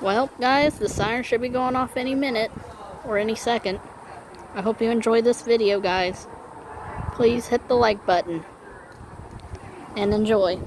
Well, guys, the siren should be going off any minute or any second. I hope you enjoyed this video, guys. Please hit the like button and enjoy.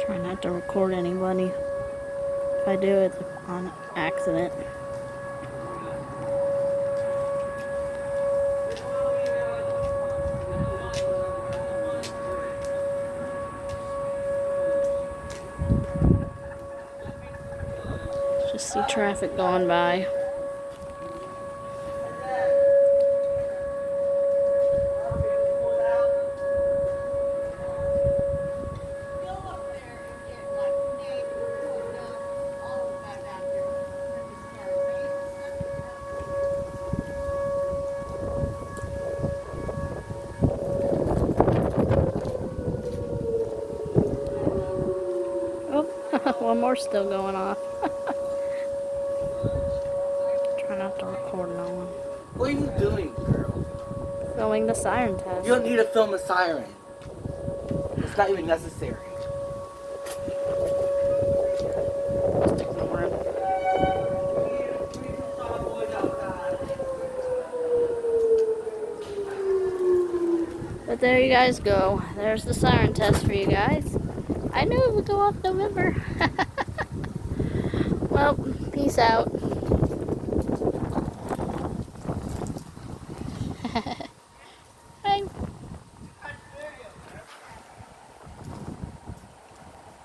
Try not to record anybody. If I do, it's on accident. Just see traffic going by. Oh, one more still going off. Try not to record no one. What are you doing, girl? Filming the siren test. You don't need to film a siren. It's not even necessary. Just ignore him. But there you guys go. There's the siren test for you guys. I knew it would go off November. Well, peace out.